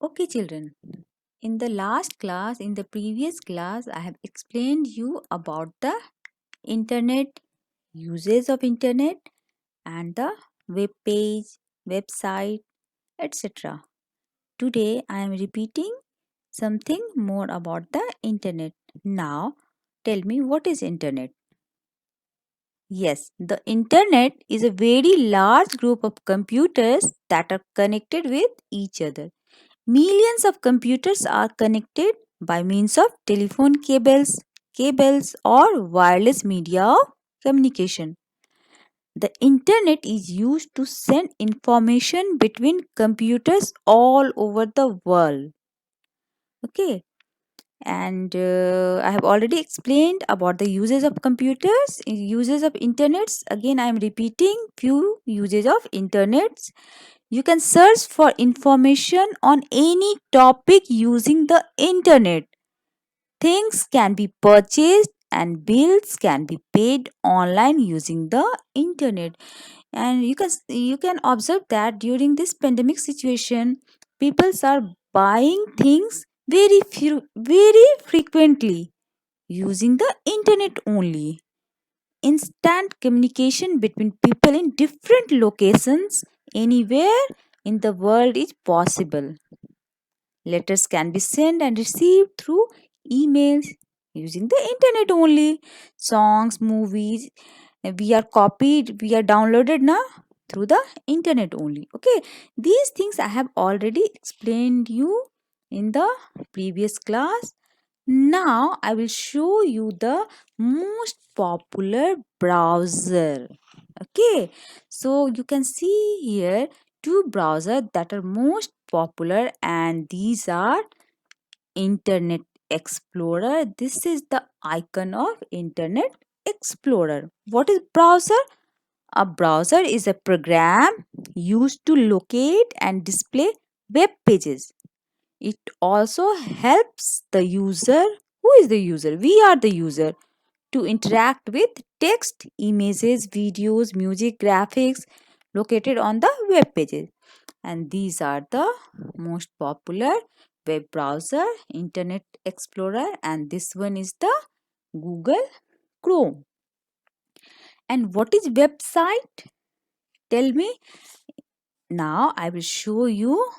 Okay, children. In the previous class, I have explained you about the internet, uses of internet, and the web page, website, etc. Today, I am repeating something more about the internet. Now, tell me what is internet? Yes, the internet is a very large group of computers that are connected with each other. Millions of computers are connected by means of telephone cables or wireless media of communication. The internet is used to send information between computers all over the world. Okay, and I have already explained about the uses of computers, uses of internets. Again, I am repeating few uses of internets. You can search for information on any topic using the internet. Things can be purchased and bills can be paid online using the internet. And you can observe that during this pandemic situation, people are buying things very frequently using the internet only. Instant communication between people in different locations anywhere in the world is possible. Letters can be sent and received through emails using the internet only. Songs, movies, we are copied, we are downloaded now through the internet only. Okay, these things I have already explained you in the previous class. Now I will show you the most popular browser. Okay, so you can see here two browsers that are most popular, and these are Internet Explorer. This is the icon of Internet Explorer. What is browser? A browser is a program used to locate and display web pages. It also helps the user. Who is the user? We are the user, to interact with text, images, videos, music, graphics located on the web pages. And these are the most popular web browser, Internet Explorer, and this one is the Google Chrome. And what is website? Tell me. Now I will show you.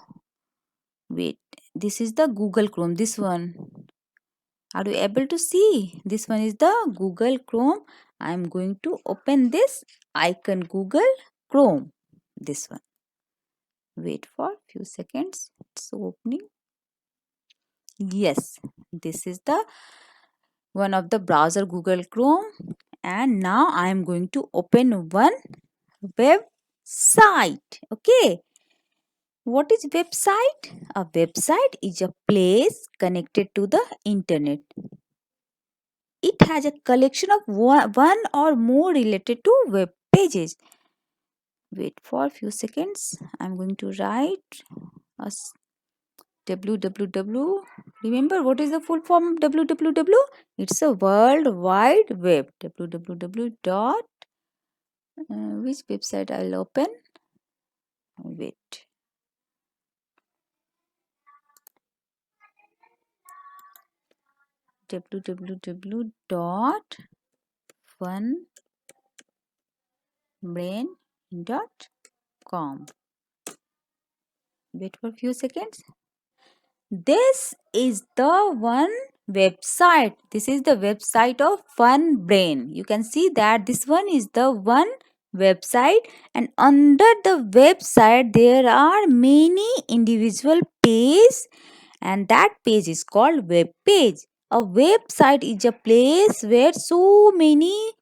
Wait, this is the Google Chrome. This one. Are you able to see? This one is the Google Chrome. I am going to open this icon, Google Chrome. This one. Wait for few seconds. It's opening. Yes, this is the one of the browser, Google Chrome. And now I am going to open one website. Okay. What is website? A website is a place connected to the internet. It has a collection of one or more related to web pages. Wait for a few seconds. I'm going to write as www. Remember what is the full form of www? It's a World Wide Web. www dot which website I'll open? Wait. www dot funbrain.com. Wait for a few seconds. This is the one website. This is the website of FunBrain. You can see that this one is the one website, and under the website there are many individual pages, and that page is called web page. A website is a place where so many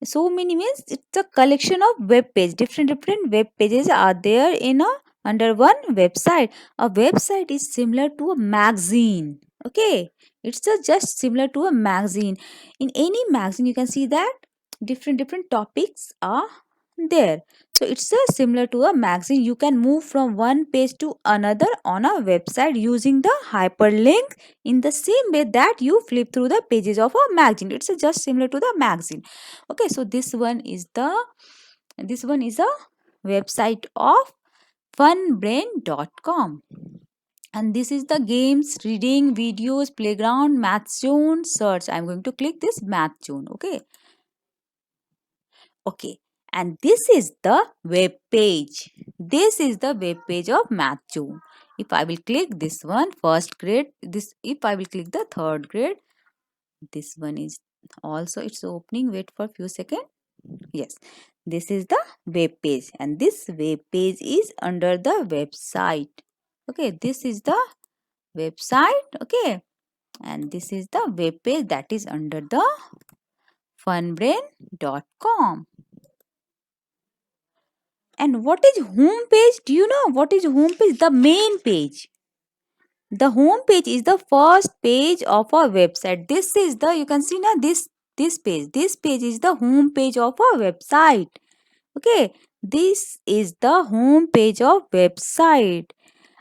means it's a collection of web pages. Different web pages are there in a under one website. A website is similar to a magazine. Okay, it's just similar to a magazine. In any magazine you can see that different topics are there. So it's similar to a magazine. You can move from one page to another on a website using the hyperlink in the same way that you flip through the pages of a magazine. It's just similar to the magazine. Okay, so this one is a website of funbrain.com. And this is the games, reading, videos, playground, math zone, search. I'm going to click this math zone. Okay, and this is the web page. This is the web page of math zone. If I will click this one, first grade, this if I will click the third grade, this one is also it's opening. Wait for few seconds. Yes, this is the web page, and this web page is under the website. Okay, this is the website. Okay, and this is the web page that is under the funbrain.com. And what is home page? Do you know what is home page? The main page. The home page is the first page of a website. This is the, you can see now, this page. This page is the home page of a website. Okay, this is the home page of website.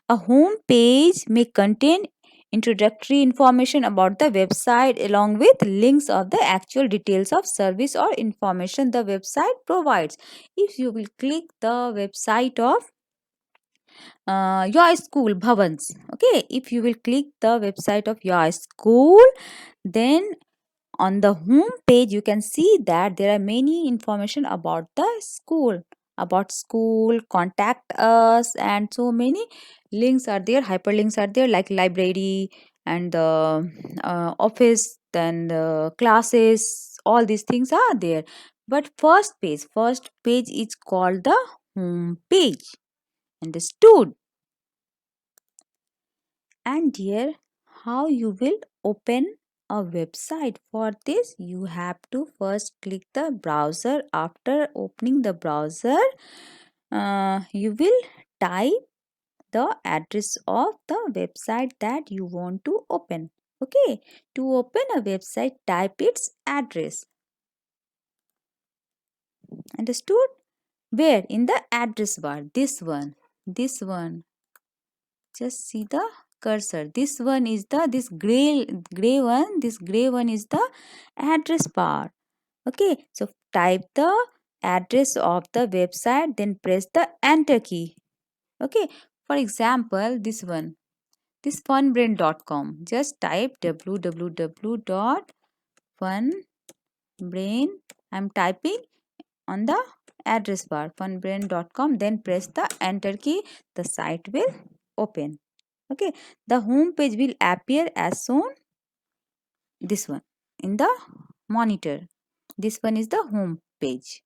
A home page may contain introductory information about the website along with links of the actual details of service or information the website provides. If you will click the website of your school Bhavans, okay, if you will click the website of your school, then on the home page you can see that there are many information about the school, contact us, and so many links are there, hyperlinks are there, like library and the office, then the classes, all these things are there. But first page is called the home page. Understood? And here, how you will open a website? For this, you have to first click the browser. After opening the browser, you will type the address of the website that you want to open. Okay, to open a website, type its address. Understood? Where? In the address bar. This one. Just see the cursor. This one is the this gray one is the address bar. Okay, so type the address of the website, then press the enter key. Okay, for example, this one, this funbrain.com. Just type www.funbrain. I'm typing on the address bar funbrain.com, then press the enter key. The site will open. Okay, the home page will appear as shown, this one in the monitor. This one is the home page.